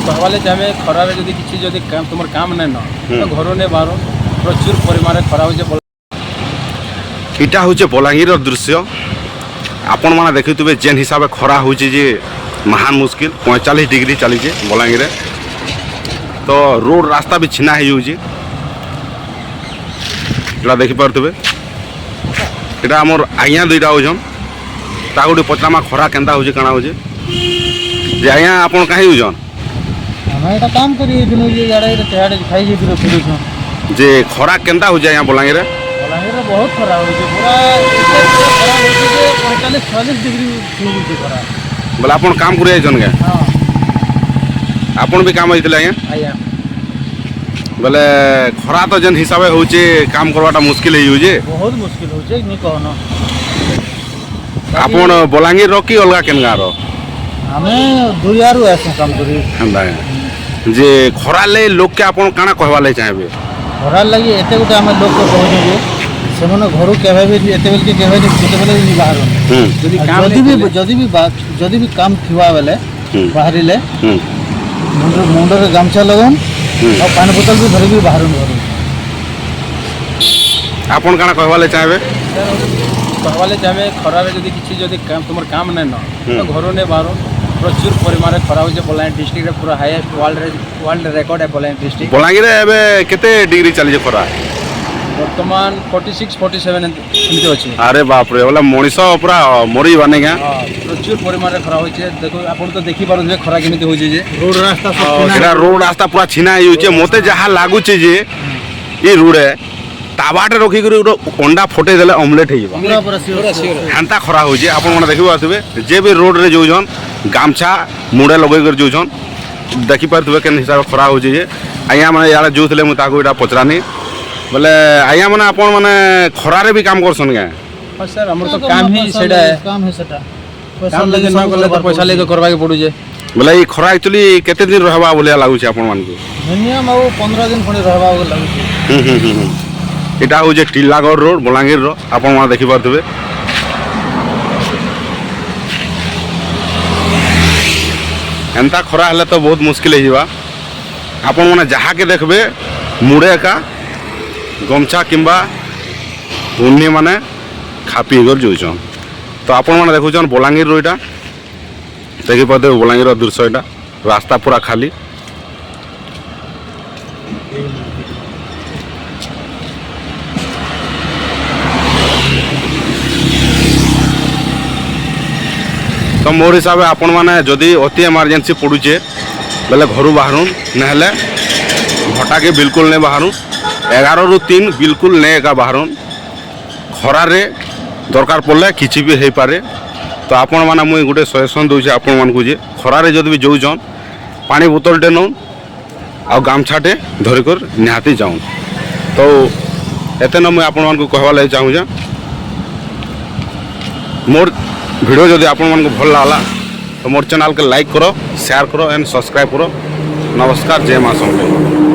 कहवाले चाहे खरारे जदि किसी जदि तुम काम नहीं न तो घर नहीं बाहर प्रचुर परिमाण खरा हो इटा हूँ बलांगीर दृश्य आपण मैंने देखुवे जेन हिसाब से खरा हो महान मुस्किल 45 डिग्री चली बलांगीर तो रोड रास्ता भी छीना हो देखिपे इटा आमर आज्ञा दुईटा होजन ताकू पचरामा खरा केन्ता हो काଣା हो जे आज्ञा आपन कहीं होजन हमें काम करी जे खरा केन्ता हो आज्ञा बलांगीर बहुत खरा हो पूरा 45-46 डिग्री खरा बोले आपन काम कर के आपन भी काम होइतले आज्ञा बोले खरा तो जेन हिसाब से होचे काम करवाटा मुश्किल हो जे बहुत मुश्किल हो जे नी कहनो आपन बलांगीर रो की अलगा केन गारो हमें दुरियारू ऐसे काम करी हंदा जे खरा ले लोग के आपन काना कहवा ले चाहेबे खरा लगी एते गोटे हम लोग को कहू जे सेमन घर केवे भी एते बेल के केवे केते बेले नी बाहर जदी भी काम थिवा बेले बाहरिले मुंडर गामछा लगन और पानी बोतल भी धरिकी बाहर आपन काना कहवाले चाहेबे कहवाले चाहे खरारे जदि किसी जदि तुम काम नहीं न तो घर नहीं बाहर प्रचुर परिमाण खरा हो बलांगीर डिस्ट्रिक्ट पूरा हाईएस्ट वर्ल्ड रिकॉर्ड है बलांगीर डिस्ट्रिक्ट बलांगीर एबे केते डिग्री चली खरा वर्तमान 46-47 एमती अच्छी अरे बाप रे बोला मनीष पूरा मरी बने क्या प्रचुर परिमाण खरा हो देखो आप तो देखी पारे खरा केमी हो रोड रास्ता रोड रास्ता पूरा छीना हो मते जहाँ लगुचे जे ये रोडे ताबाटे रखिक अंडा फटे देले ऑमलेट हेन्ता खरा हो देखिए आसबे जे भी रोड रे जोन गामछा मुड़े लगे जोन देखिपे के हिसाब से खरा हो आज्ञा मैंने इे जोले मुझे पचरानी बोले आज्ञा मैंने आप खरारे भी काम करसन क्या सर हमर तो काम ही सेटा है काम है सेटा काम लेके न करले तो पैसा लेके करबा के पड़ू जे बोले ये खरा एक्चुअली केते दिन रहबा बोले लागु छै आपन मान को मिनिमम अब 15 दिन खणी रहबा के लागु छै इटा हूँ टीलागढ़ रोड बलांगीर रो आपण मैंने देखिपे एंता खरा हेले तो बहुत मुश्किल है आपण मैंने जहाँ के देखबे मुड़े का गमछा किंबा उन्नी माने खापी कर जोचन तो आपण मैंने देखुन बलांगीर रो इटा देखिपे बलांगीर दृश्य यहाँ रास्ता पूरा खाली तो मोर हिसाब से आपण मैंने जदि अति इमरजेंसी पड़ुचे बेले घर बाहर ना भटा के बिल्कुल नहीं बाहर 11 ରୁ 3 बिल्कुल नहीं एका बाहर खरारे दरकार पड़े किसी भी हो पारे तो आपण मैंने मुझे गोटे सजेसन दूसरे आपण मानक जे खरारे जदि भी जोन पानी बोतलटे नौ आ गामछाटे धरिकर निहाती जाऊन तो एते न मुझे आपण मानक कहवा लगे चाहूँ मोर वीडियो जदि आपण मानक भल लागला तो मोर चैनल के लाइक करो शेयर करो एंड सब्सक्राइब करो नमस्कार जय मां समलेई।